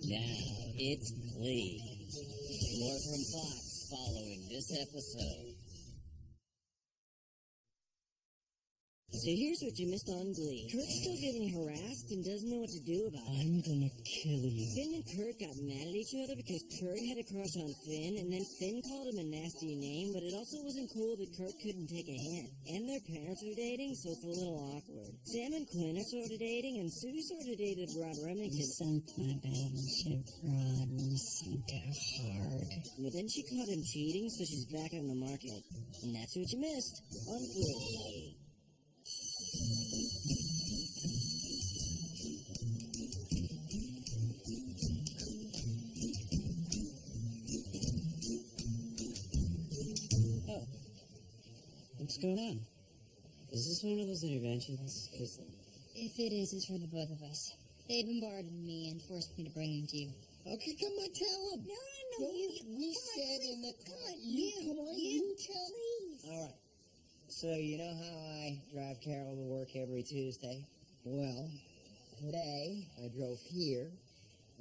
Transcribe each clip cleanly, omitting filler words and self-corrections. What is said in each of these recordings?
Now, it's Glee. More from Fox following this episode. So here's what you missed on Glee. Kurt's still getting harassed and doesn't know what to do about it. I'm gonna kill you. Finn and Kurt got mad at each other because Kurt had a crush on Finn, and then Finn called him a nasty name, but it also wasn't cool that Kurt couldn't take a hint. And their parents are dating, so it's a little awkward. Sam and Quinn are sort of dating, and Sue sort of dated Rod Remington. You sunk my battleship, Rod, and you sunk it hard. But then she caught him cheating, so she's back on the market. And that's what you missed on Glee. Oh. What's going on? Is this one of those interventions? If it is, it's for the both of us. They bombarded me and forced me to bring them to you. Okay, come on, tell him. No, We said in the... Come on, you tell me. All right. So, you know how I drive Carol to work every Tuesday? Well, today I drove here,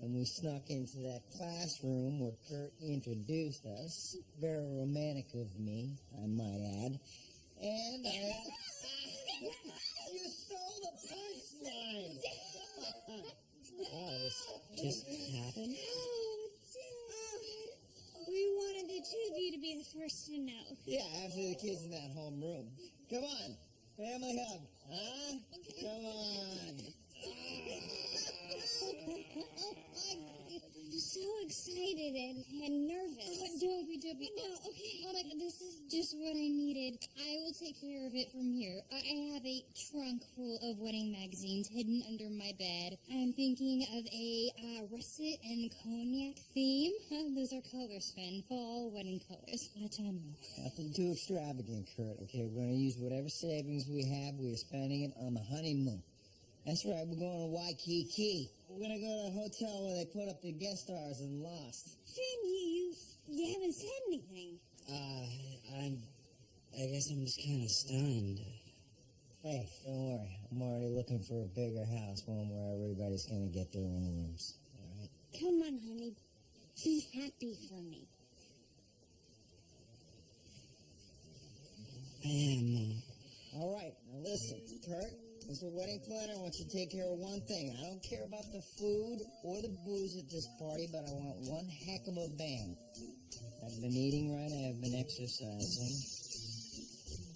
and we snuck into that classroom where Kurt introduced us. Very romantic of me, I might add. And you stole the punchline! Oh, this just happened? We wanted the two of you to be the first to know. Yeah, after the kids in that homeroom. Come on, family hug, huh? Come on. I'm so excited and nervous. Don't be. No, okay. Oh my God, this is just what I needed. I will take care of it from here. I have a trunk full of wedding magazines hidden under my bed. I'm thinking of a russet and cognac theme. Those are colors, Finn. Fall wedding colors. Nothing too extravagant, Kurt, okay? We're going to use whatever savings we have. We're spending it on the honeymoon. That's right, we're going to Waikiki. We're going to go to a hotel where they put up the guest stars and Lost. Finn, you haven't said anything. I guess I'm just kind of stunned. Hey, don't worry. I'm already looking for a bigger house, one where everybody's going to get their own rooms. All right? Come on, honey. Be happy for me. I am. All right, now listen, Kurt. Mr. Wedding Planner, I want you to take care of one thing. I don't care about the food or the booze at this party, but I want one heck of a band. I've been eating right, I've been exercising.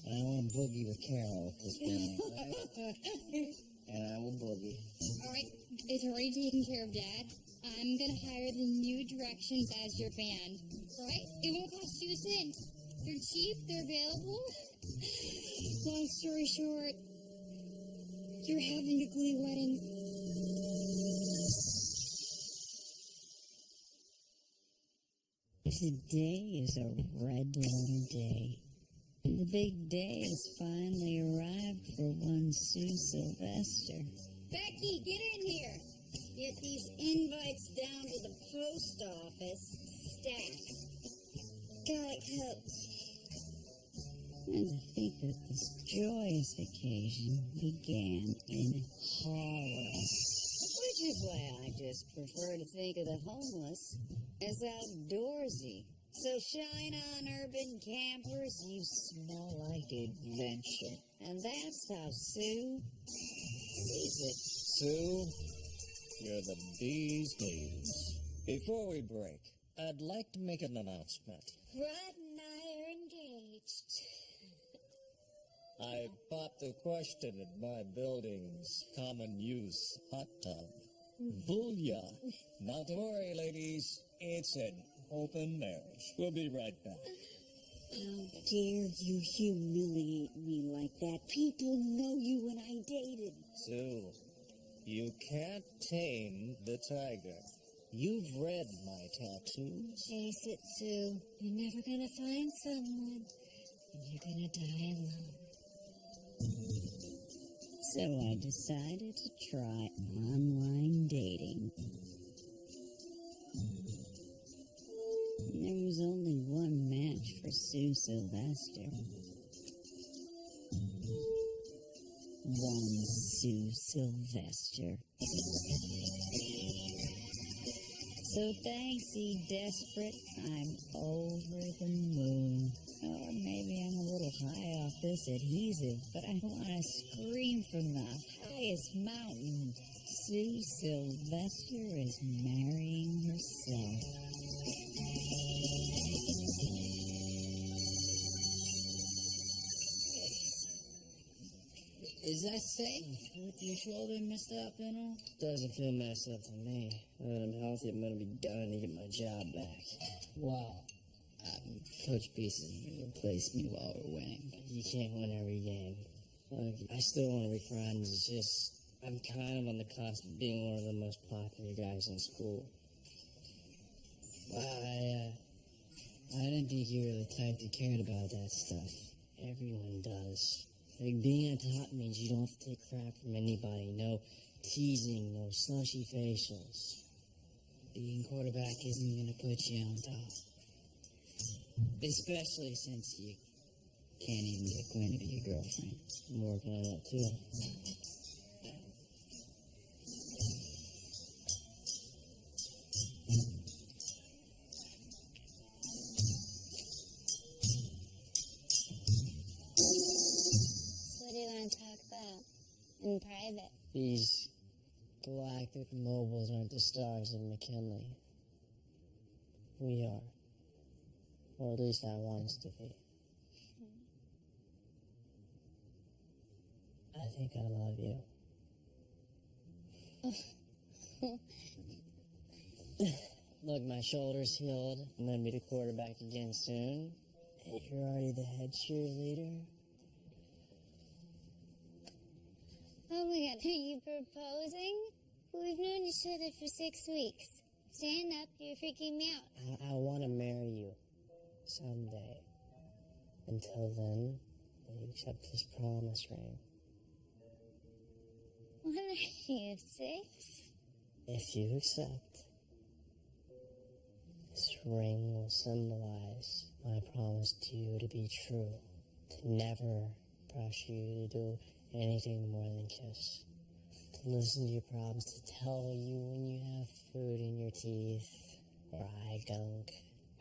And I want to boogie with Carol at this band, right? And I will boogie. All right, it's already taken care of, Dad. I'm going to hire the New Directions as your band. All right? It won't cost you a cent. They're cheap, they're available. Long story short, you're having a Glee wedding. Today is a red letter day. The big day has finally arrived for one Sue Sylvester. Becky, get in here. Get these invites down to the post office. Stat. Got it, Coach. And to think that this joyous occasion began in horror. Which is why I just prefer to think of the homeless as outdoorsy. So shine on, urban campers, you smell like adventure. And that's how Sue sees it. Sue, you're the bee's knees. Before we break, I'd like to make an announcement. Rod and I are engaged. I popped the question at my building's common use hot tub. Booyah. Not to worry, ladies. It's an open marriage. We'll be right back. How dare you humiliate me like that? People know you when I dated. Sue, you can't tame the tiger. You've read my tattoo. Chase it, Sue. You're never gonna find someone. And you're gonna die alone. So I decided to try online dating. There was only one match for Sue Sylvester. One Sue Sylvester. So thanks, E Desperate. I'm over the moon. Or maybe I'm a little high off this adhesive, but I want to scream from the highest mountain. Sue Sylvester is marrying herself. Is that safe? With your shoulder messed up and all? Doesn't feel messed up to me. When I'm healthy, I'm gonna be dying to get my job back. Wow. Coach Pieces replaced me while we're winning. You can't win every game. Look, I still want to be friends. It's just, I'm kind of on the cusp of being one of the most popular guys in school. I didn't think you were the type that cared about that stuff. Everyone does. Like, being at the top means you don't have to take crap from anybody. No teasing, no slushy facials. Being quarterback isn't going to put you on top. Especially since you can't even get acquainted with your girlfriend. I'm working on that too. What do you want to talk about in private? These galactic mobiles aren't the stars of McKinley. We are. Or at least I want us to be. I think I love you. Look, my shoulder's healed. I'm gonna be the quarterback again soon. And you're already the head cheerleader. Oh my god, are you proposing? We've known each other for 6 weeks. Stand up, you're freaking me out. I want to marry you. Someday. Until then, will you accept this promise ring? What are you, 6? If you accept, this ring will symbolize my promise to you to be true, to never pressure you to do anything more than kiss, to listen to your problems, to tell you when you have food in your teeth or eye gunk,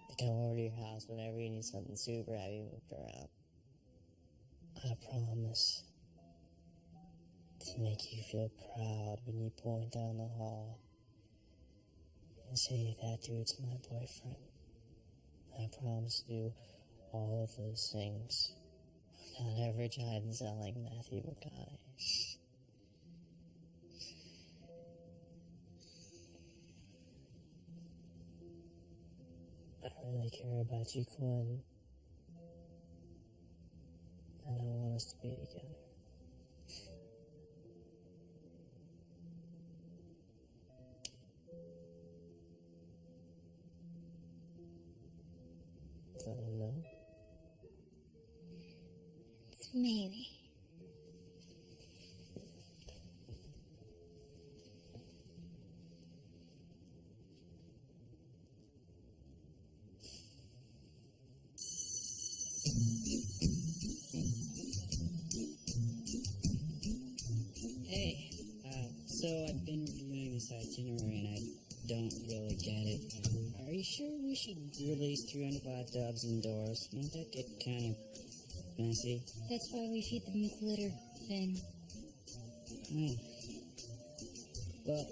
to come over to your house whenever you need something super heavy moved around. I promise to make you feel proud when you point down the hall and say, that dude's my boyfriend. I promise to do all of those things without ever trying to sound like Matthew McConaughey. I really care about you, Quinn. And I want us to be together. I don't know. It's maybe. Hey, so I've been reviewing this itinerary and I don't really get it. Are you sure we should release 305 doves indoors? Won't that get kind of messy? That's why we feed them glitter, Finn. Oh. Well,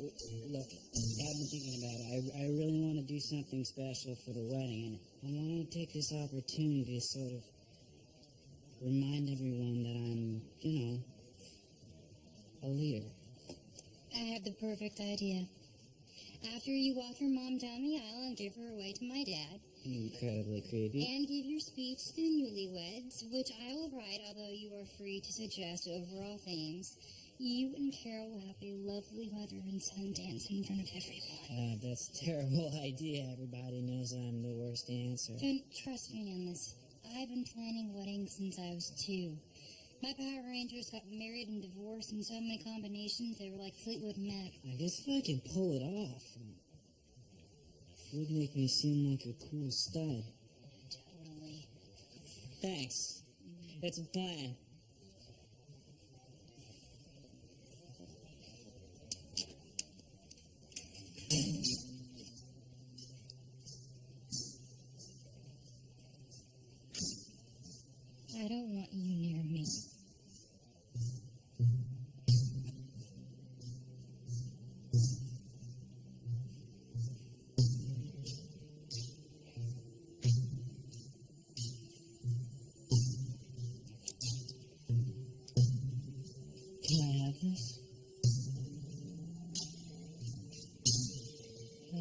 look, I've been thinking about it. I really want to do something special for the wedding, and I want to take this opportunity to sort of remind everyone that I'm, a leader. I have the perfect idea. After you walk your mom down the aisle and give her away to my dad, Incredibly creepy. and give your speech to the newlyweds, which I will write, although you are free to suggest overall themes, you and Carol will have a lovely mother and son dance in front of everyone. That's a terrible idea. Everybody knows I'm the worst dancer. Finn, trust me on this. I've been planning weddings since I was 2. My Power Rangers got married and divorced in so many combinations, they were like Fleetwood Mac. I guess if I can pull it off, it would make me seem like a cool stud. Totally. Thanks. That's a plan.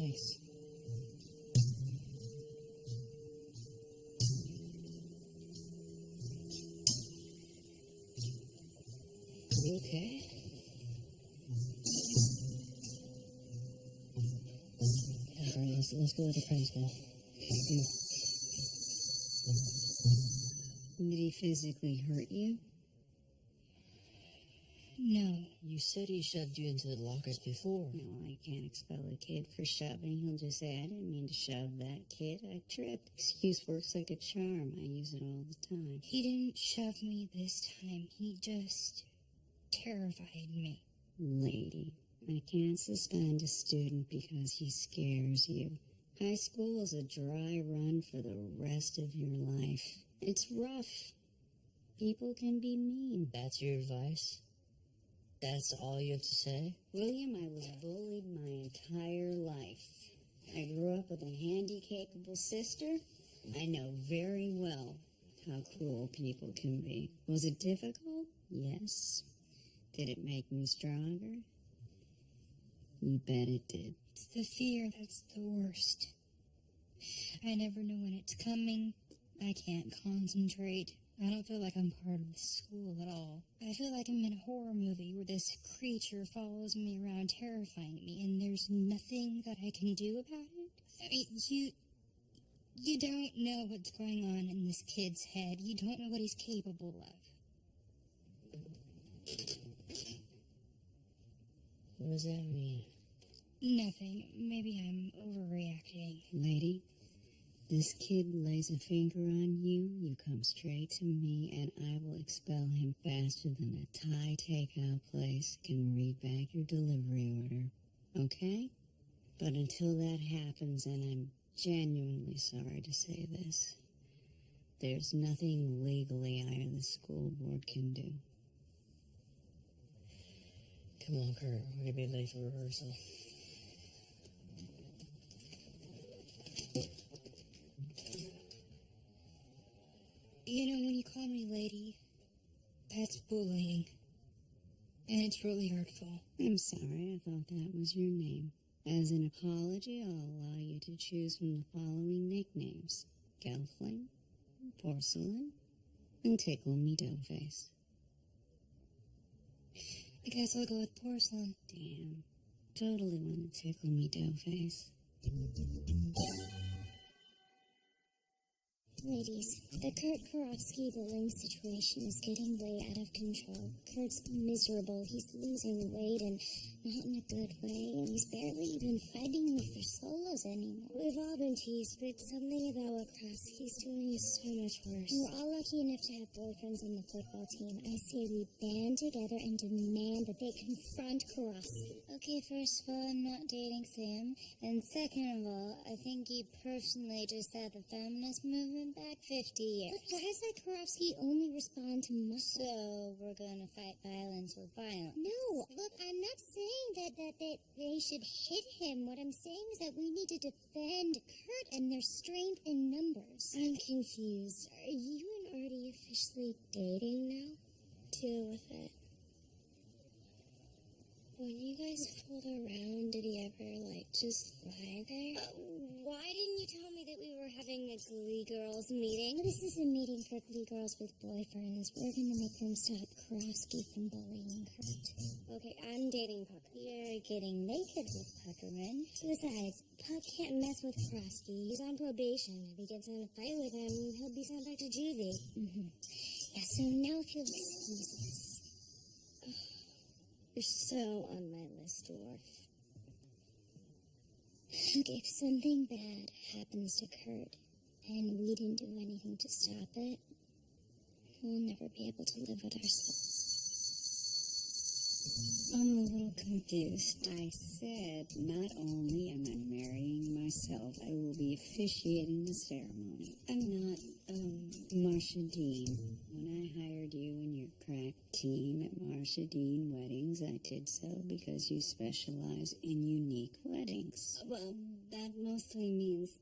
Thanks. You okay? All right, let's go to the principal. Did he physically hurt you? No. You said he shoved you into the lockers before. No, I can't expel a kid for shoving. He'll just say, I didn't mean to shove that kid. I tripped. Excuse works like a charm. I use it all the time. He didn't shove me this time. He just terrified me. Lady, I can't suspend a student because he scares you. High school is a dry run for the rest of your life. It's rough. People can be mean. That's your advice? That's all you have to say? William, I was bullied my entire life. I grew up with a handy-capable sister. I know very well how cruel people can be. Was it difficult? Yes. Did it make me stronger? You bet it did. It's the fear that's the worst. I never know when it's coming. I can't concentrate. I don't feel like I'm part of the school at all. I feel like I'm in a horror movie where this creature follows me around terrifying me, and there's nothing that I can do about it. I mean, you don't know what's going on in this kid's head. You don't know what he's capable of. What does that mean? Nothing. Maybe I'm overreacting. Lady, this kid lays a finger on you, you come straight to me, and I will expel him faster than a Thai takeout place can read back your delivery order. Okay? But until that happens, and I'm genuinely sorry to say this, there's nothing legally either the school board can do. Come on, Kurt. We're gonna be late for rehearsal. You know, when you call me lady, that's bullying. And it's really hurtful. I'm sorry, I thought that was your name. As an apology, I'll allow you to choose from the following nicknames: Gelfling, Porcelain, and Tickle Me Doughface. I guess I'll go with porcelain. Damn, totally want to tickle me Doughface. Ladies, the Kurt Karofsky bullying situation is getting way out of control. Kurt's miserable, he's losing weight and not in a good way, and he's barely even fighting me for solos anymore. We've all been teased, but something about what Karofsky's doing is so much worse. We're all lucky enough to have boyfriends on the football team. I say we band together and demand that they confront Karofsky. Okay, first of all, I'm not dating Sam, and second of all, I think he personally just set the feminist movement back 50 years. But why does that Karofsky only respond to muscle? So, we're gonna fight violence with violence. No, look, I'm not saying that they should hit him. What I'm saying is that we need to defend Kurt and their strength in numbers. I'm confused. Are you and Artie officially dating now? Deal with it. When you guys fooled around, did he ever, just lie there? Why didn't you tell me that we were having a Glee Girls meeting? This is a meeting for Glee Girls with boyfriends. We're gonna make them stop Karofsky from bullying Kurt. Okay, I'm dating Puck. You're getting naked with Puckerman. Besides, Puck can't mess with Karofsky. He's on probation. If he gets in a fight with him, he'll be sent back to juvie. Yeah, so now if you'll listen to this. You're so on my list, Dwarf. If something bad happens to Kurt, and we didn't do anything to stop it, we'll never be able to live with ourselves. I'm a little confused. I said not only am I marrying myself, I will be officiating the ceremony. I'm not, Marcia Dean. When I hired you and your crack team at Marcia Dean Weddings, I did so because you specialize in unique weddings. Well, that mostly means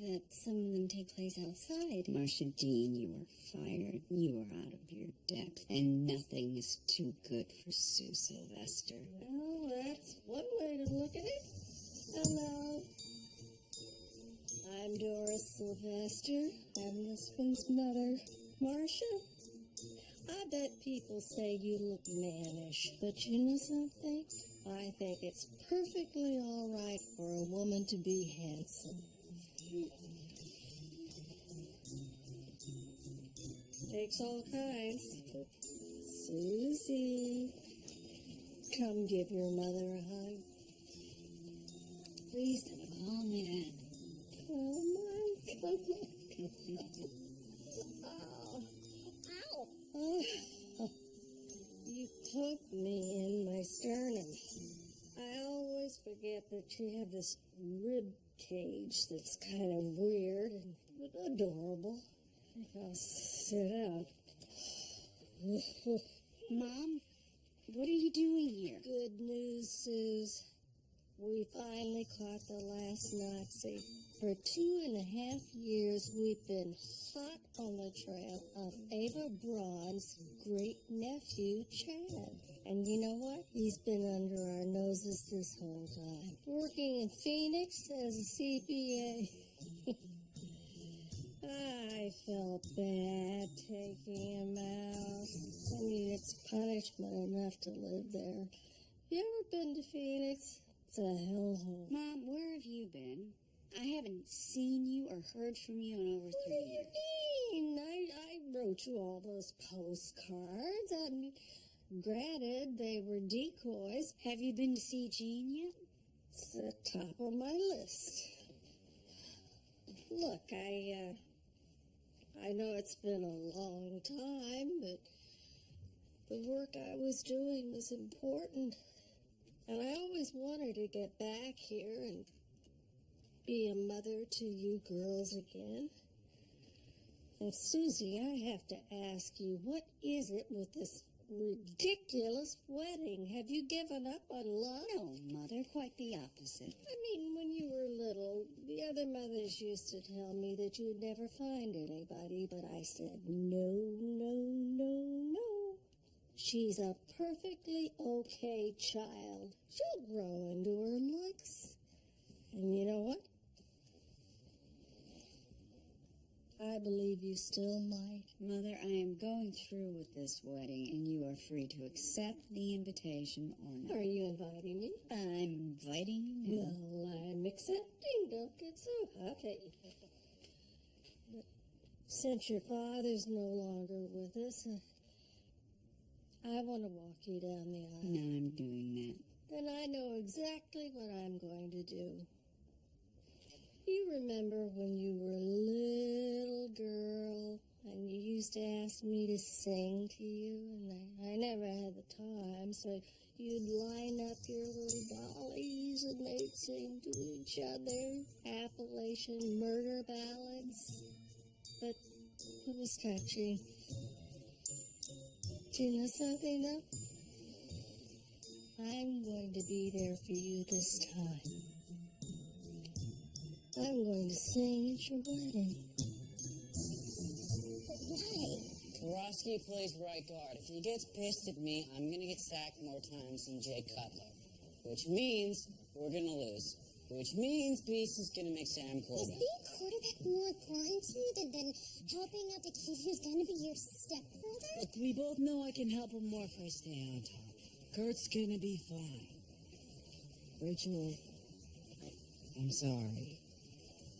that some of them take place outside. Marcia Dean, you are fired. You are out of your depth. And nothing is too good for Sue Sylvester. Well, that's one way to look at it. Hello. Sylvester, I'm this one's mother. Marcia, I bet people say you look mannish, but you know something? I think it's perfectly all right for a woman to be handsome. Takes all kinds. Susie, come give your mother a hug. Please don't call me that. Oh my goodness. Oh, you poked me in my sternum. I always forget that you have this rib cage that's kind of weird and adorable. I'll sit down. Mom, what are you doing here? Good news, Suze. We finally caught the last Nazi. For 2.5 years, we've been hot on the trail of Ava Braun's great-nephew, Chad. And you know what? He's been under our noses this whole time. Working in Phoenix as a CPA. I felt bad taking him out. I mean, it's punishment enough to live there. You ever been to Phoenix? It's a hellhole. Mom, where have you been? I haven't seen you or heard from you in over 3 years. What do you mean? I wrote you all those postcards. I mean, granted, they were decoys. Have you been to see Jean yet? It's the top of my list. Look, I know it's been a long time, but the work I was doing was important. And I always wanted to get back here and be a mother to you girls again. And Susie, I have to ask you, what is it with this ridiculous wedding? Have you given up on love? No, Mother, quite the opposite. I mean, when you were little, the other mothers used to tell me that you'd never find anybody, but I said, no, no, no, no. She's a perfectly okay child. She'll grow into her looks. And you know what? I believe you still might. Mother, I am going through with this wedding, and you are free to accept the invitation or not. Are you inviting me? I'm inviting you now. Well, I'm accepting. Don't get so happy. But since your father's no longer with us, I want to walk you down the aisle. No, I'm doing that. Then I know exactly what I'm going to do. You remember when you were a little girl and you used to ask me to sing to you, and I never had the time, so you'd line up your little dollies and they'd sing to each other Appalachian murder ballads. But it was touching. Do you know something, though? I'm going to be there for you this time. I'm going to sing at your wedding. Why? Karofsky plays right guard. If he gets pissed at me, I'm gonna get sacked more times than Jay Cutler. Which means we're gonna lose. Which means Beast is gonna make Sam Is quarterback. being quarterback more important to you than helping out the kid who's gonna be your stepbrother? Look, we both know I can help him more if I stay on top. Kurt's gonna be fine. Rachel, I'm sorry.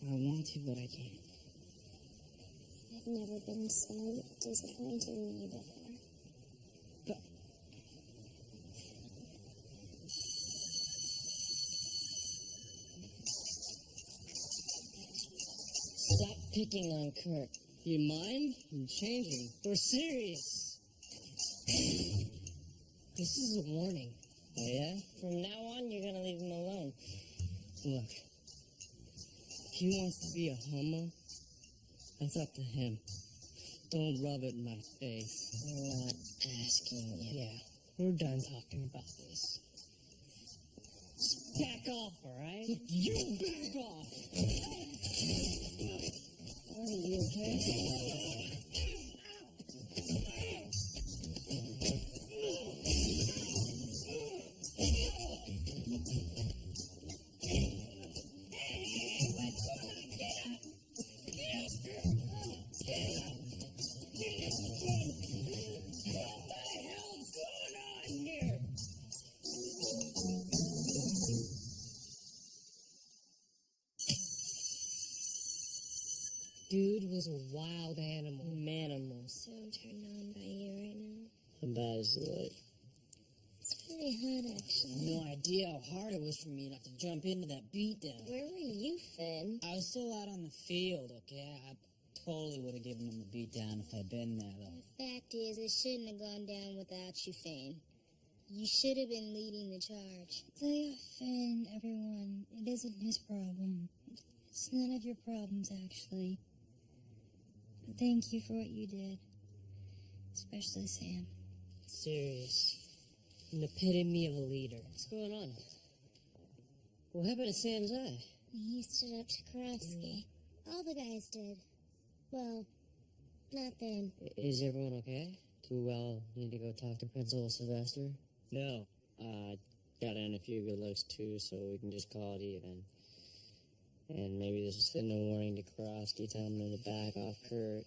I want to, but I can't. I've never been so disappointed in you before. But stop picking on Kurt. You mind? I'm changing. We're serious. This is a warning. Oh, yeah? From now on, you're gonna leave him alone. Look, if he wants to be a homo, that's up to him. Don't rub it in my face. I'm not asking you. Yeah, we're done talking about this. Just back off, alright? You back off! Are you okay? dude was a wild animal. Manimal. So I'm turned on by you right now. How bad is it like? It's pretty hot, actually. No idea how hard it was for me not to jump into that beatdown. Where were you, Finn? I was still out on the field, okay? I totally would have given him a beatdown if I'd been there, though. The fact is, it shouldn't have gone down without you, Finn. You should have been leading the charge. Lay off Finn, everyone. It isn't his problem. It's none of your problems, actually. But thank you for what you did. Especially Sam. Serious. An epitome of a leader. What's going on? What happened to Sam's eye? He stood up to Karofsky. All the guys did. Well, not then. Is everyone okay? Too well. Need to go talk to Principal Sylvester? No. Got in a few good looks too, so we can just call it even. And maybe this was sending a warning to Karofsky, telling him to back off Kurt.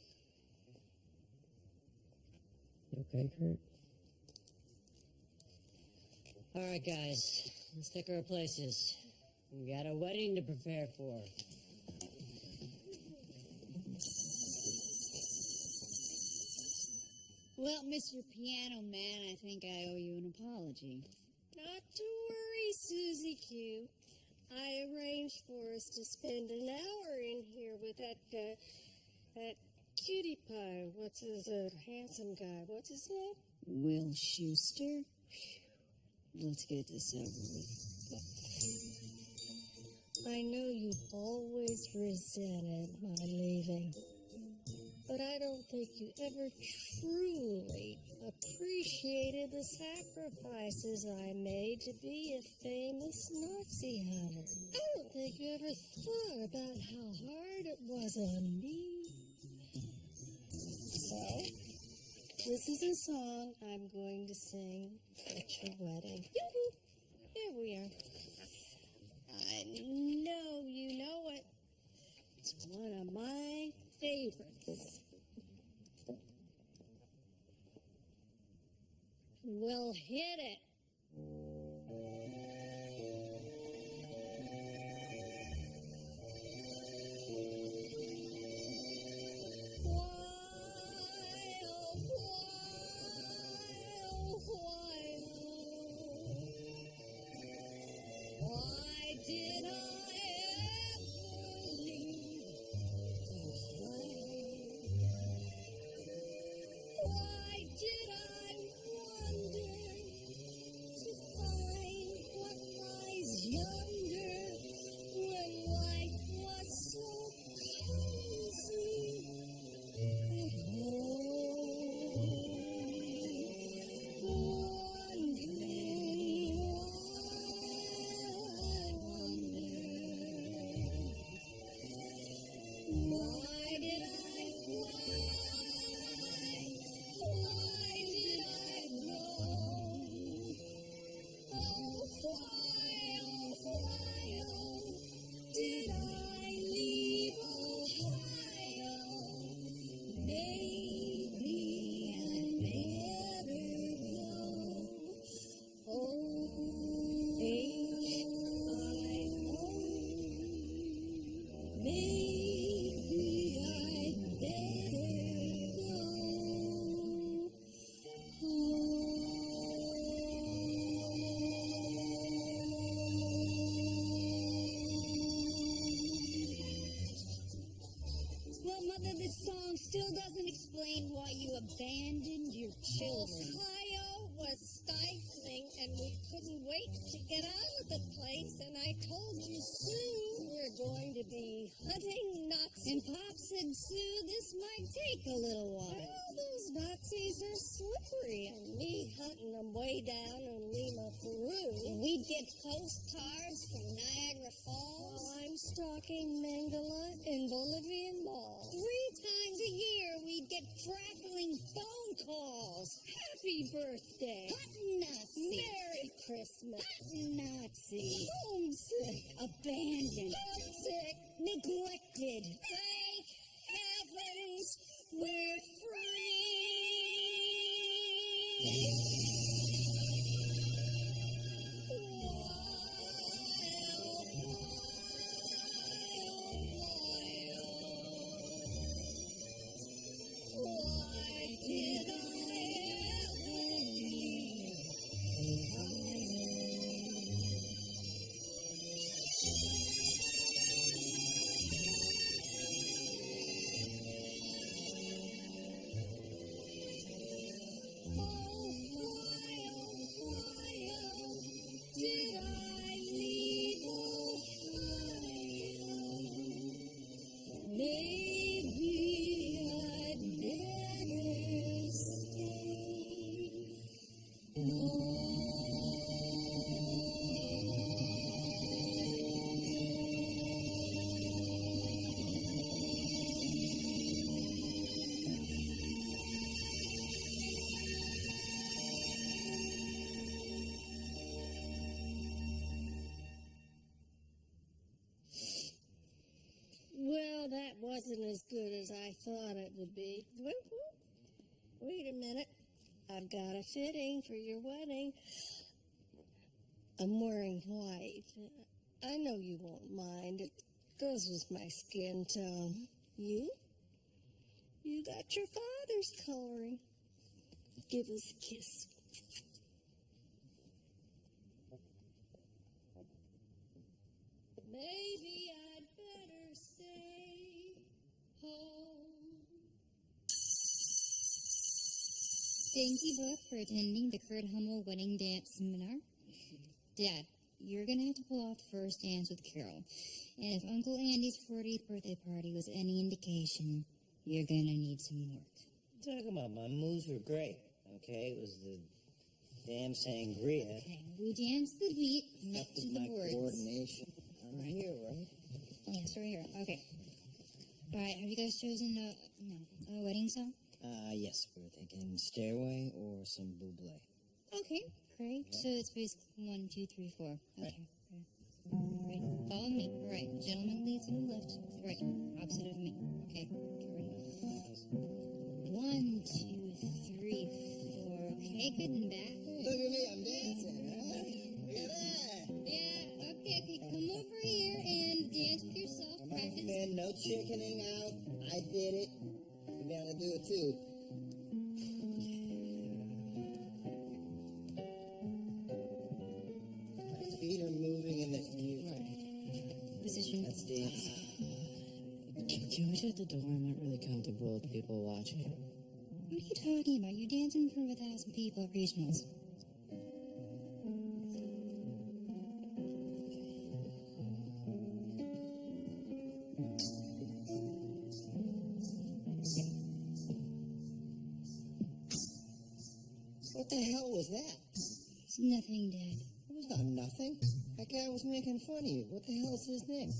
You okay, Kurt? Alright, guys. Let's take our places. We got a wedding to prepare for. Well, Mr. Piano Man, I think I owe you an apology. Not to worry, Susie Q. I arranged for us to spend an hour in here with that cutie pie. What's his handsome guy? What's his name? Will Schuster? Let's get this over with. I know you've always resented my leaving, but I don't think you ever truly appreciated the sacrifices I made to be a famous Nazi hunter. I don't think you ever thought about how hard it was on me. So, this is a song I'm going to sing at your wedding. Yoo-hoo! Here we are. I know you know it. It's one of my favorites. We'll hit it. Why did I ever leave? Why did I wander to find what lies yonder when life was so cozy at home? Wondering why did I fly? Why did I roam? Oh, why, did I leave Ohio? Maybe I better go. Oh, maybe I better go. Well, Mother, this song still doesn't explain why you abandoned your children. Ohio was stifling and we couldn't wait to get out of the place, and I told you, Sue, we're going to be hunting Nazis. And Pop said, Sue, this might take a little while. Well, those Nazis are slippery, and me hunting them way down in Lima, Peru. We'd get postcards from Niagara Falls. While I'm stalking Mangala in Bolivian malls. 3 times a year, we'd get crackling phone calls. Happy birthday. Hot Nazi. Merry Christmas. Hot Nazi. Homesick. Abandoned. Homesick. Neglected. Thank heavens we're free. Maybe I'd better stay home. Well, that wasn't as good as I thought it would be. Wait a minute. I've got a fitting for your wedding. I'm wearing white. I know you won't mind. It goes with my skin tone. You? You got your father's coloring. Give us a kiss. Maybe I'd better stay home. Thank you both for attending the Kurt Hummel Wedding Dance Seminar. Dad, you're going to have to pull off the first dance with Carol. And if Uncle Andy's 40th birthday party was any indication, you're going to need some work. Talk about my moves were great, okay? It was the damn sangria. Okay, we danced the beat, not That to was the my words. coordination. I'm right here, right? Yes, right here. Okay. All right, have you guys chosen a wedding song? Yes, we were thinking Stairway or some Bublé. Okay, great. So it's basically 1, 2, 3, 4. Okay. Right. Follow me. All right. Gentleman leads to the left. Right. Opposite of me. Okay. Ready? 1, 2, 3, 4. Okay, good and back. Look at me, I'm dancing, huh? Look at that. Yeah. Okay. Come over here and dance with yourself. Come on, Practice. man, no chickening out. I did it. You gotta do it too. My feet are moving in this music. Position. Let's dance. Can we shut the door? I'm not really comfortable with people watching. What are you talking about? You're dancing in front of 1,000 people at regionals. What the hell was that? It's nothing, Dad. It was not nothing. That guy was making fun of you. What the hell is his name?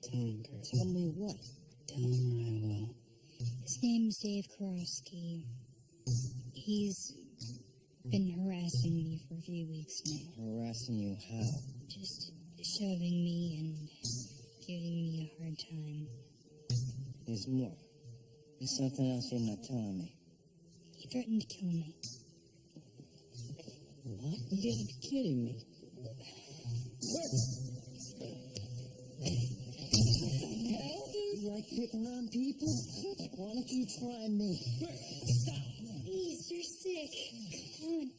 Tell him, Kurt. Tell me what? Tell him or I will. His name's Dave Karofsky. He's been harassing me for a few weeks now. Harassing you how? Just shoving me and giving me a hard time. There's more. There's something else you're not telling me. He threatened to kill me. What? You gotta be kidding me. Hell, dude, you like picking on people? Why don't you try me? Stop. Please, you're sick. Come on.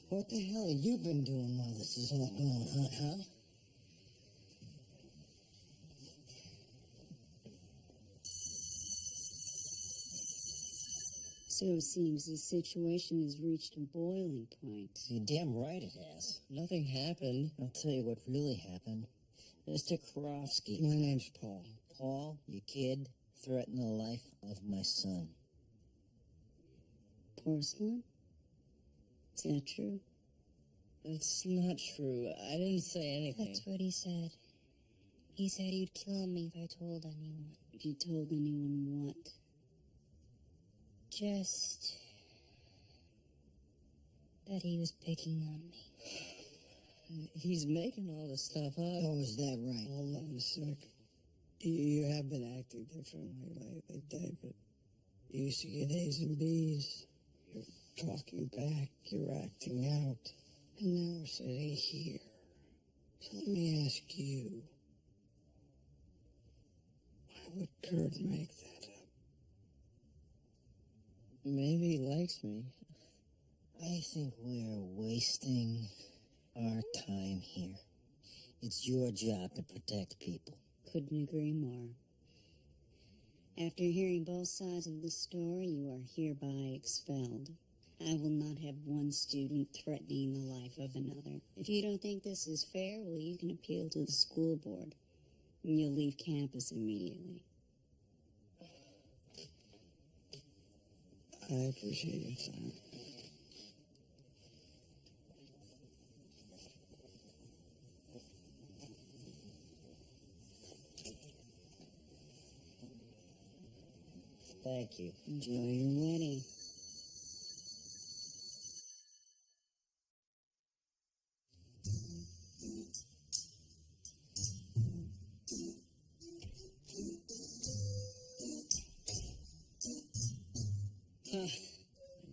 What the hell have you been doing while this is all going on, huh? So it seems the situation has reached a boiling point. You're damn right it has. Nothing happened. I'll tell you what really happened. Mr. Karofsky. My name's Paul. Paul, your kid, threatened the life of my son. Porcelain? Is that true? That's not true. I didn't say anything. That's what he said. He said he'd kill me if I told anyone. If you told anyone what? Just that he was picking on me. He's making all this stuff up. Oh, is that right? Hold on a sec. You have been acting differently lately, David. You used to get A's and B's. You're talking back. You're acting out. And now we're sitting here. So let me ask you. Why would Kurt make that up? Maybe he likes me. I think we're wasting our time here. It's your job to protect people. Couldn't agree more. After hearing both sides of the story, you are hereby expelled. I will not have one student threatening the life of another. If you don't think this is fair, well, you can appeal to the school board. And you'll leave campus immediately. I appreciate your time. Thank you. Enjoy your wedding.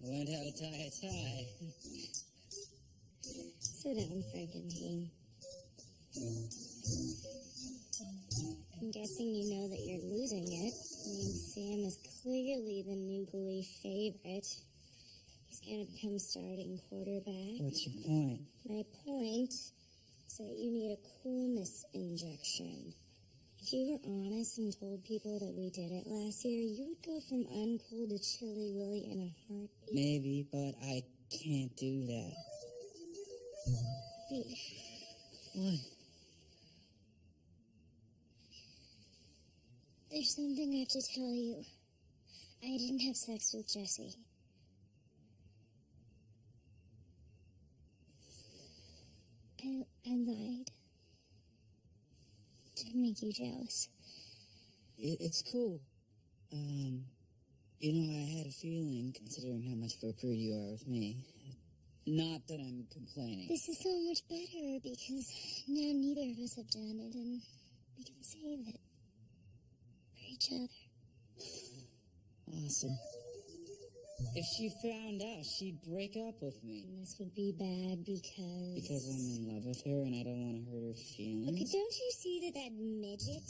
Learned how to tie a tie. Sit down, Frankenstein. I'm guessing you know that you're losing it. I mean, Sam is clearly the new Glee favorite. He's gonna become starting quarterback. What's your point? My point is that you need a coolness injection. If you were honest and told people that we did it last year, you would go from uncool to Chilly Willy in a heartbeat. Maybe, but I can't do that. Wait, What? there's something I have to tell you. I didn't have sex with Jesse. I lied. To make you jealous. It's cool. You know, I had a feeling, considering how much of a prude you are with me. Not that I'm complaining. This is so much better because now neither of us have done it and we can save it. For each other. Awesome. If she found out, she'd break up with me. And this would be bad because... Because I'm in love with her and I don't want to hurt her feelings. Okay, don't you see that midget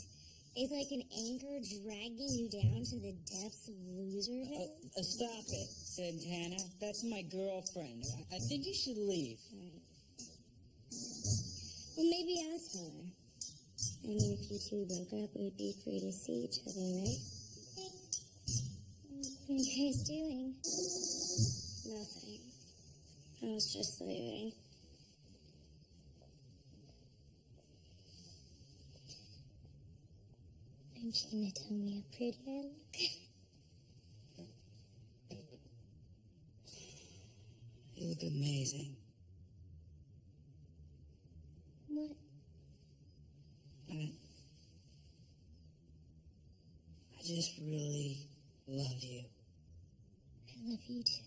is like an anchor dragging you down to the depths of loserville? Stop it, Santana. That's my girlfriend. I think you should leave. Right. Well, maybe I'll tell her. I mean, if you two broke up, we'd be free to see each other, right? What are you guys doing? Nothing. I was just leaving. Aren't you gonna tell me how pretty I look? You look amazing. What? I just really love you. I love you too.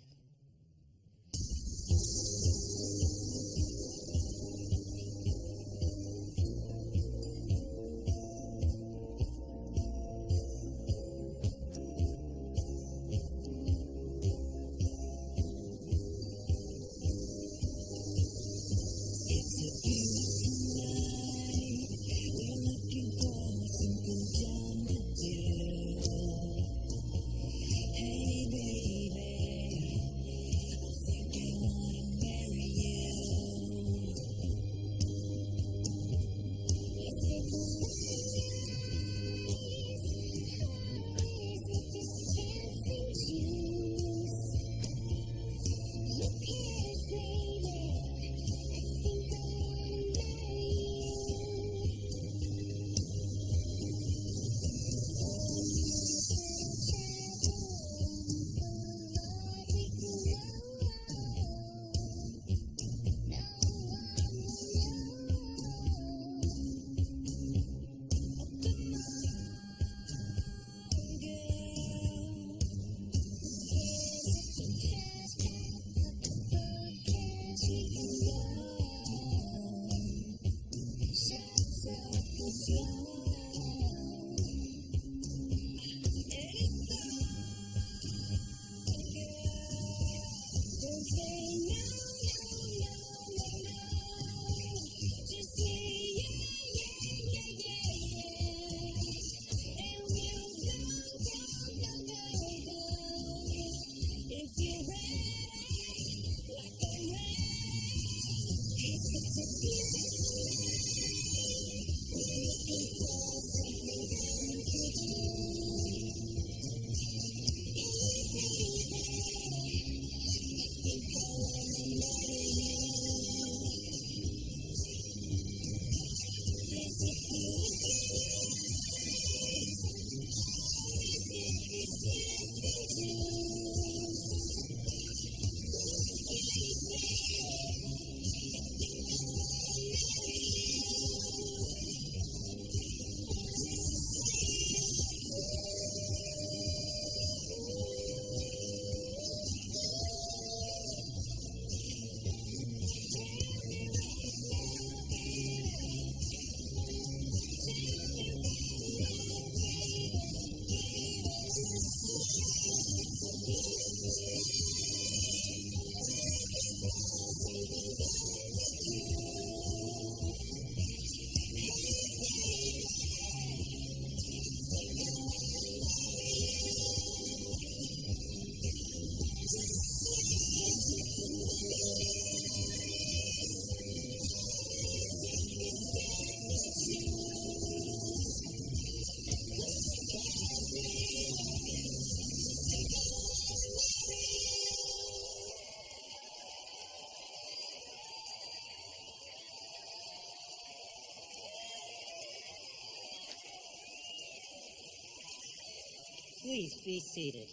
Please be seated.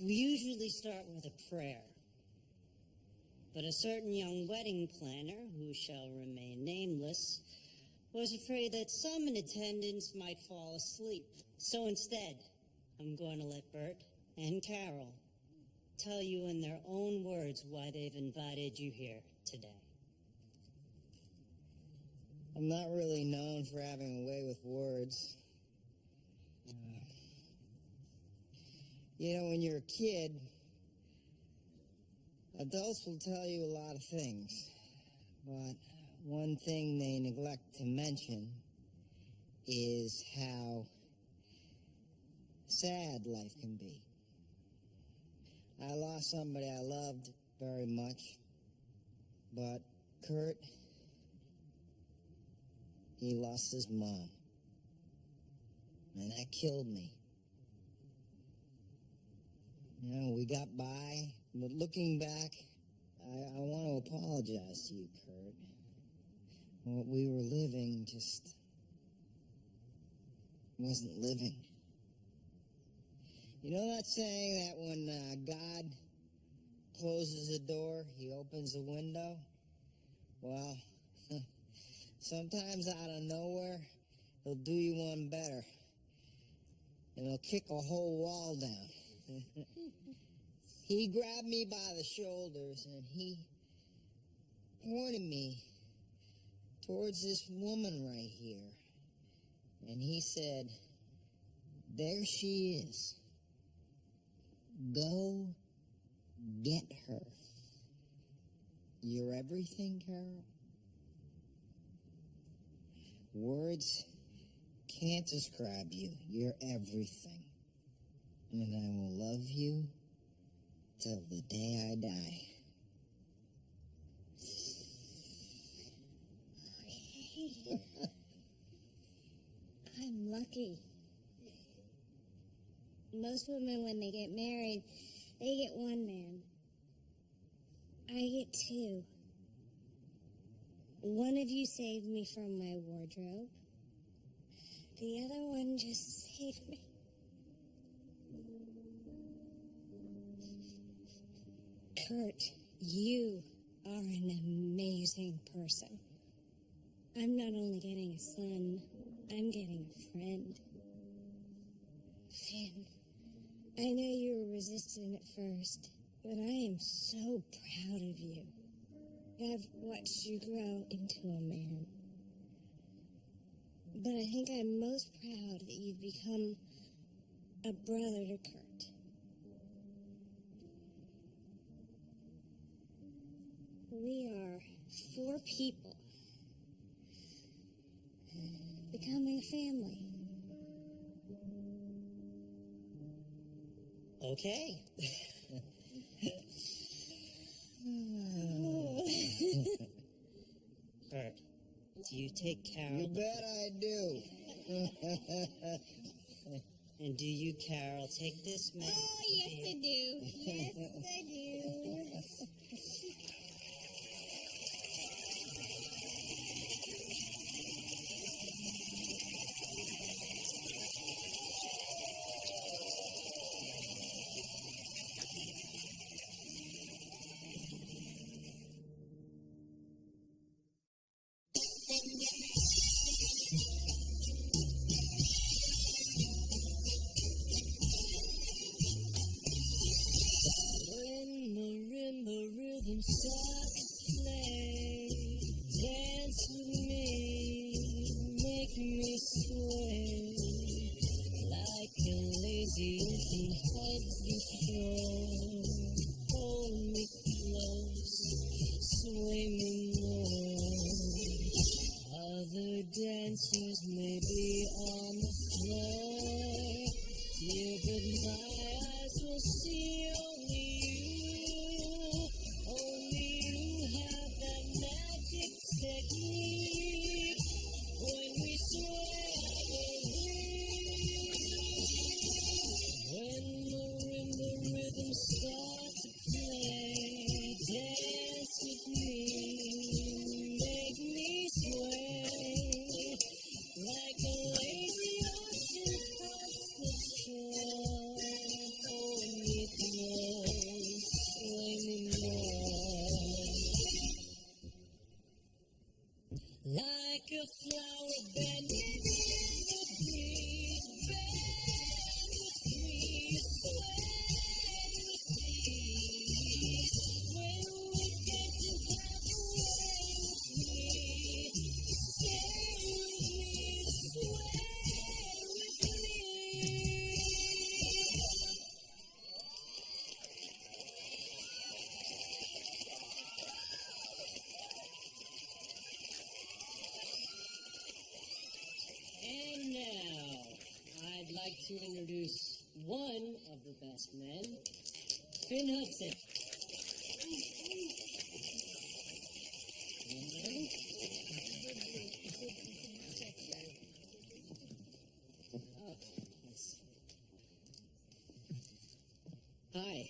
We usually start with a prayer. But a certain young wedding planner, who shall remain nameless, was afraid that some in attendance might fall asleep. So instead, I'm going to let Bert and Carol tell you in their own words why they've invited you here today. I'm not really known for having a way with words. You know, when you're a kid, adults will tell you a lot of things, but one thing they neglect to mention is how sad life can be. I lost somebody I loved very much, but Kurt, he lost his mom, and that killed me. You know, we got by, but looking back, I want to apologize to you, Kurt. What we were living just wasn't living. You know that saying that when God closes a door, he opens a window? Well, sometimes out of nowhere, he'll do you one better. And he'll kick a whole wall down. He grabbed me by the shoulders and he pointed me towards this woman right here. And he said, "There she is. Go get her. You're everything, Carol." Words can't describe you. You're everything. And I will love you till the day I die. I'm lucky. Most women, when they get married, they get one man. I get two. One of you saved me from my wardrobe. The other one just saved me. Kurt, you are an amazing person. I'm not only getting a son, I'm getting a friend. Finn, I know you were resistant at first, but I am so proud of you. I've watched you grow into a man. But I think I'm most proud that you've become a brother to Kurt. We are 4 people becoming a family. Okay. Bert, do you take Carol? You bet I do. And do you, Carol, take this man? Oh, yes, I do. Yes, I do. When marimba rhythms start to play, dance with me, make me sway, like a lazy ocean hugs the shore. Hold me close, sway me more. Other dancers may be on the floor, dear, but my eyes will see only you. Only you have that magic technique. When we sway, I believe. When marimba rhythm to introduce one of the best men, Finn Hudson. Oh, nice. Hi.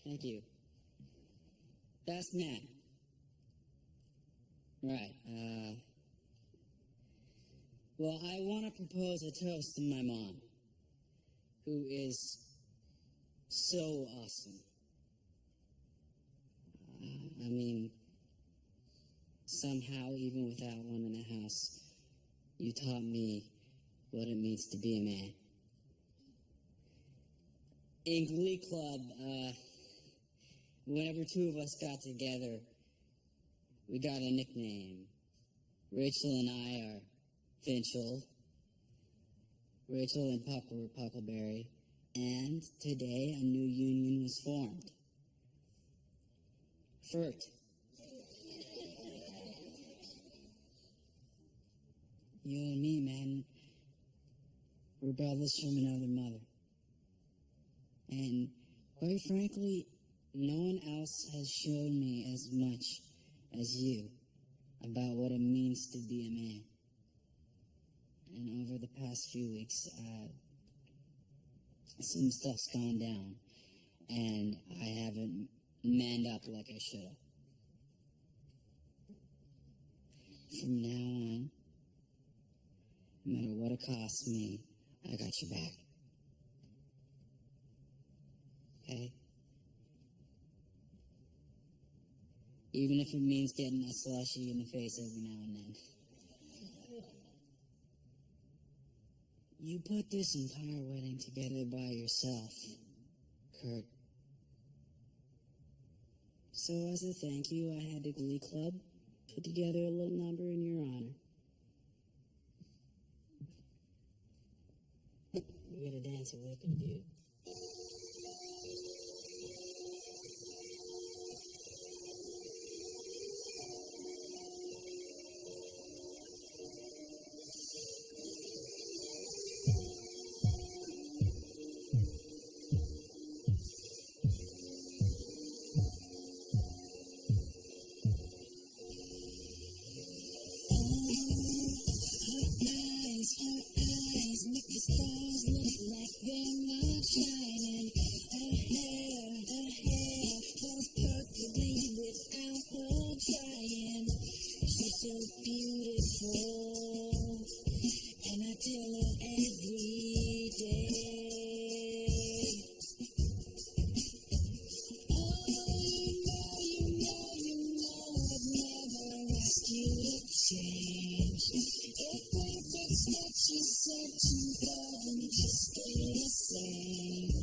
Thank you. Best man. Right. Well, I want to propose a toast to my mom, who is so awesome. I mean, somehow, even without one in the house, you taught me what it means to be a man. In Glee Club, whenever two of us got together, we got a nickname. Rachel and I are Finchel. Rachel and Puck were Puckleberry. And today a new union was formed. Furt. You and me, man, we're brothers from another mother. And quite frankly, no one else has shown me as much as you about what it means to be a man. And over the past few weeks, some stuff's gone down, and I haven't manned up like I should have. From now on, no matter what it costs me, I got your back. Okay? Even if it means getting a slushy in the face every now and then. You put this entire wedding together by yourself, Kurt. So as a thank you, I had the Glee Club put together a little number in your honor. You gotta dance it with me, dude. Make the stars look like they're not shining. Her hair falls perfectly without her trying. She's so beautiful, and I tell her every day. Oh, you know, I'd never ask you to change. If perfect's what you said to them, just stay the same.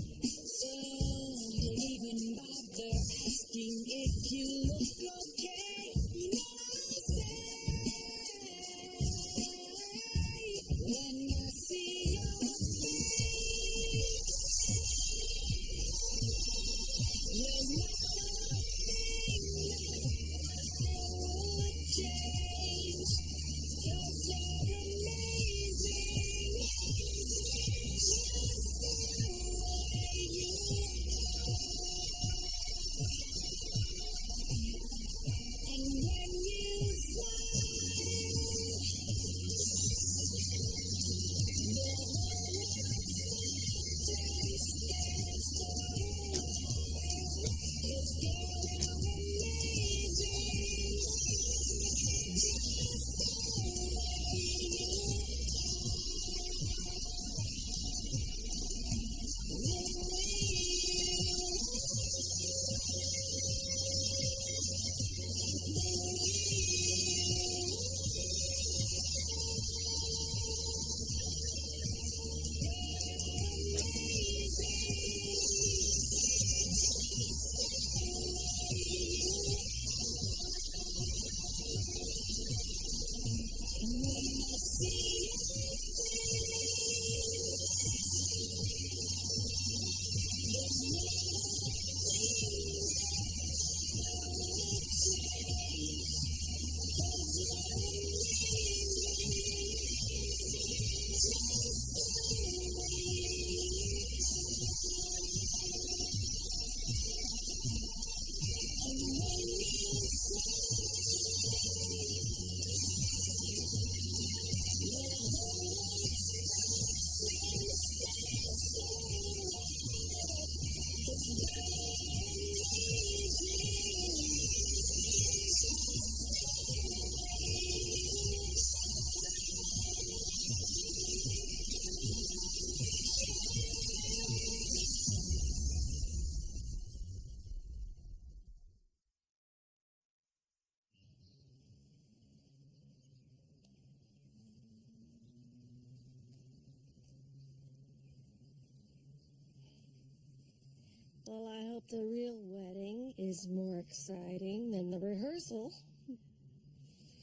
Well, I hope the real wedding is more exciting than the rehearsal.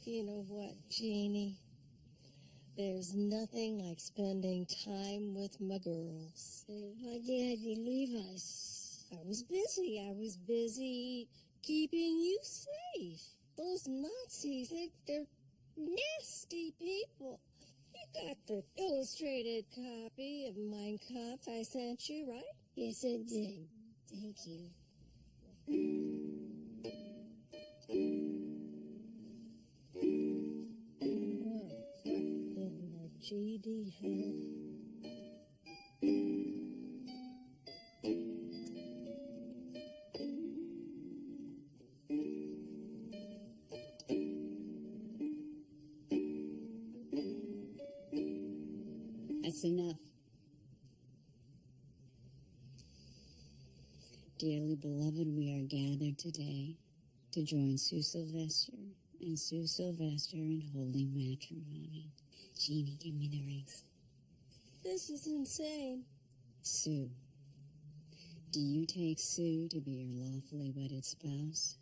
You know what, Jeannie? There's nothing like spending time with my girls. Why did you leave us? I was busy. I was busy keeping you safe. Those Nazis, they're nasty people. You got the illustrated copy of Mein Kampf I sent you, right? Yes, I did. Thank you. What in the GD hell? That's enough. Dearly beloved, we are gathered today to join Sue Sylvester and Sue Sylvester in holy matrimony. Jeannie, give me the rings. This is insane. Sue, do you take Sue to be your lawfully wedded spouse?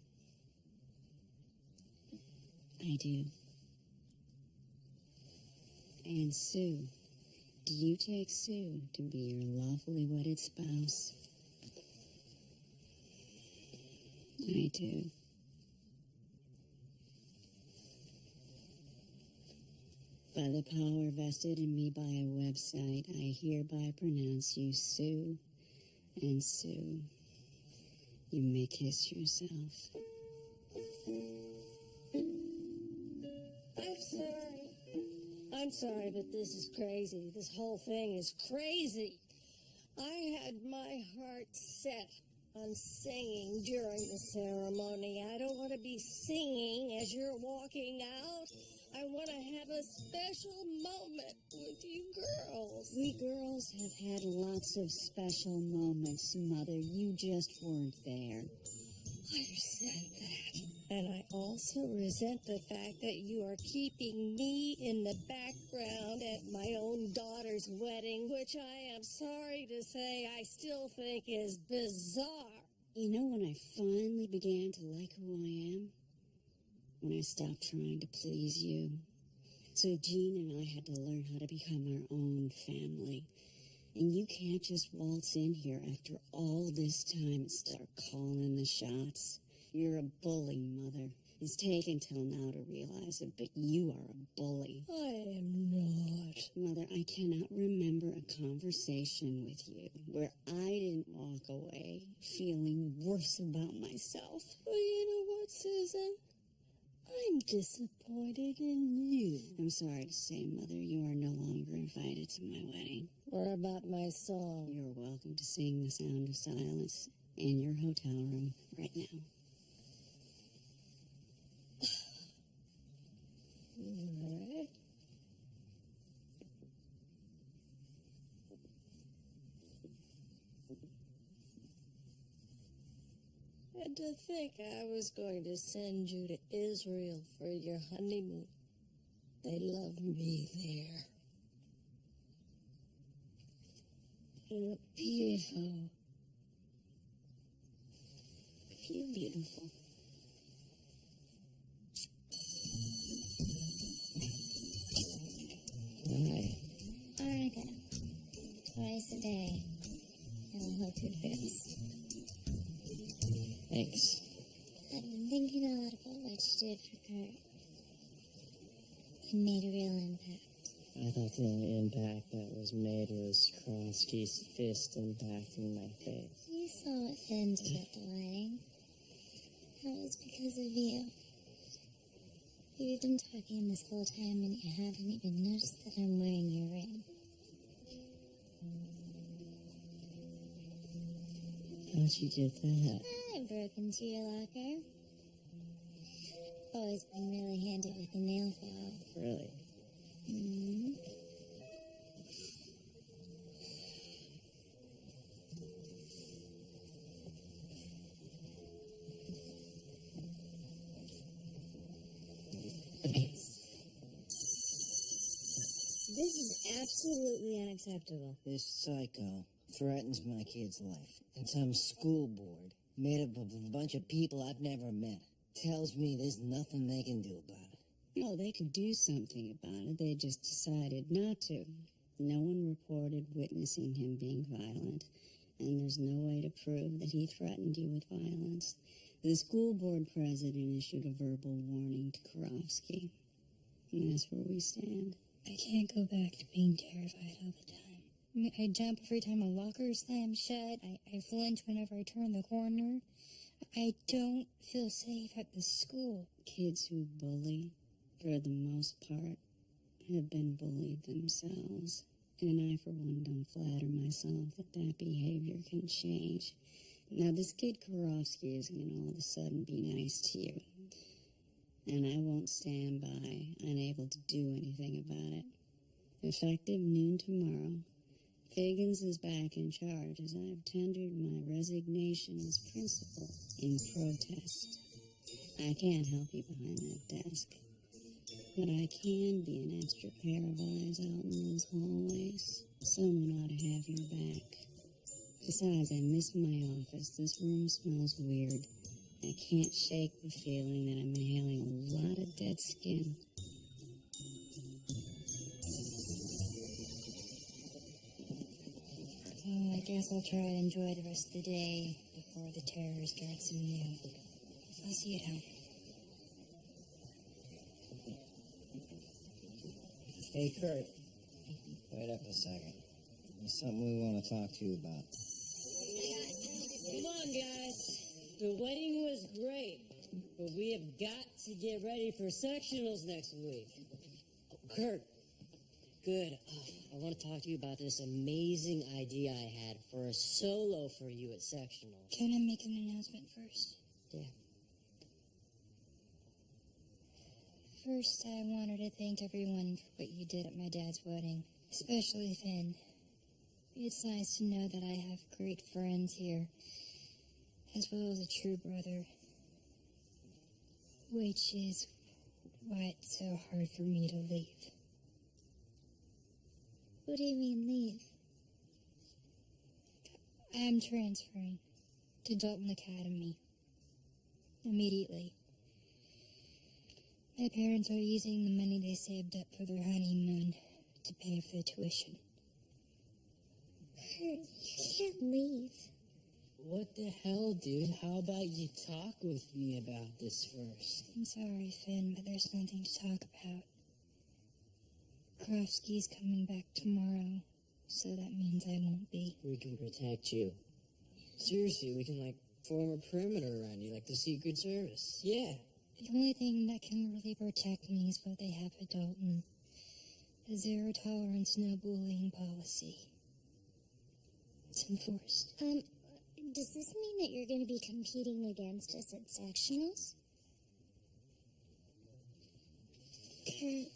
I do. And Sue, do you take Sue to be your lawfully wedded spouse? I do. By the power vested in me by a website, I hereby pronounce you Sue, and Sue, you may kiss yourself. I'm sorry, but this is crazy. This whole thing is crazy. I had my heart set on singing during the ceremony. I don't want to be singing as you're walking out. I want to have a special moment with you girls. We girls have had lots of special moments, Mother. You just weren't there. I resent that. And I also resent the fact that you are keeping me in the background at my own daughter's wedding, which I am sorry to say I still think is bizarre. You know when I finally began to like who I am? When I stopped trying to please you. So Jean and I had to learn how to become our own family. And you can't just waltz in here after all this time and start calling the shots. You're a bully, Mother. It's taken till now to realize it, but you are a bully. I am not. Mother, I cannot remember a conversation with you where I didn't walk away feeling worse about myself. Well, you know what, Susan? I'm disappointed in you. I'm sorry to say, Mother, you are no longer invited to my wedding. What about my song? You're welcome to sing The Sound of Silence in your hotel room right now. All right. And to think I was going to send you to Israel for your honeymoon. They love me there. You look beautiful. You're beautiful. Alright. Oregon. Twice a day. I'll hope it fits. Thanks. I've been thinking a lot about what you did for Kurt. It made a real impact. I thought the only impact that was made was Kronsky's fist impacting my face. You saw what Finn did at the wedding. That was because of you. You've been talking this whole time and you haven't even noticed that I'm wearing your ring. How'd you get that? I broke into your locker. Always been really handy with a nail file. Really? Mm-hmm. This is absolutely unacceptable. This psycho threatens my kid's life, and some school board made up of a bunch of people I've never met tells me there's nothing they can do about it. No, they could do something about it. They just decided not to. No one reported witnessing him being violent, and there's no way to prove that he threatened you with violence. The school board president issued a verbal warning to Karofsky, and that's where we stand. I can't go back to being terrified all the time. I jump every time a locker slams shut. I flinch whenever I turn the corner. I don't feel safe at the school. Kids who bully, for the most part, have been bullied themselves. And I, for one, don't flatter myself that behavior can change. Now, this kid Karofsky is going to all of a sudden be nice to you. And I won't stand by, unable to do anything about it. Effective noon tomorrow, Figgins is back in charge as I have tendered my resignation as principal in protest. I can't help you behind that desk, but I can be an extra pair of eyes out in those hallways. Someone ought to have your back. Besides, I miss my office. This room smells weird. I can't shake the feeling that I'm inhaling a lot of dead skin. Oh, I guess I'll try to enjoy the rest of the day before the terror starts anew. I'll see you at home. Hey, Kurt. Wait up a second. There's something we want to talk to you about. Come on, guys. The wedding was great, but we have got to get ready for sectionals next week. Kurt, good. I want to talk to you about this amazing idea I had for a solo for you at sectionals. Can I make an announcement first? Yeah. First, I wanted to thank everyone for what you did at my dad's wedding, especially Finn. It's nice to know that I have great friends here, as well as a true brother, which is why it's so hard for me to leave. What do you mean leave? I'm transferring to Dalton Academy immediately. My parents are using the money they saved up for their honeymoon to pay for the tuition. You can't leave. What the hell, dude? How about you talk with me about this first? I'm sorry, Finn, but there's nothing to talk about. Krofsky's coming back tomorrow, so that means I won't be. We can protect you. Seriously, we can, form a perimeter around you, like the Secret Service. Yeah. The only thing that can really protect me is what they have at Dalton. The zero tolerance, no bullying policy. It's enforced. Does this mean that you're going to be competing against us at sectionals? Kurt,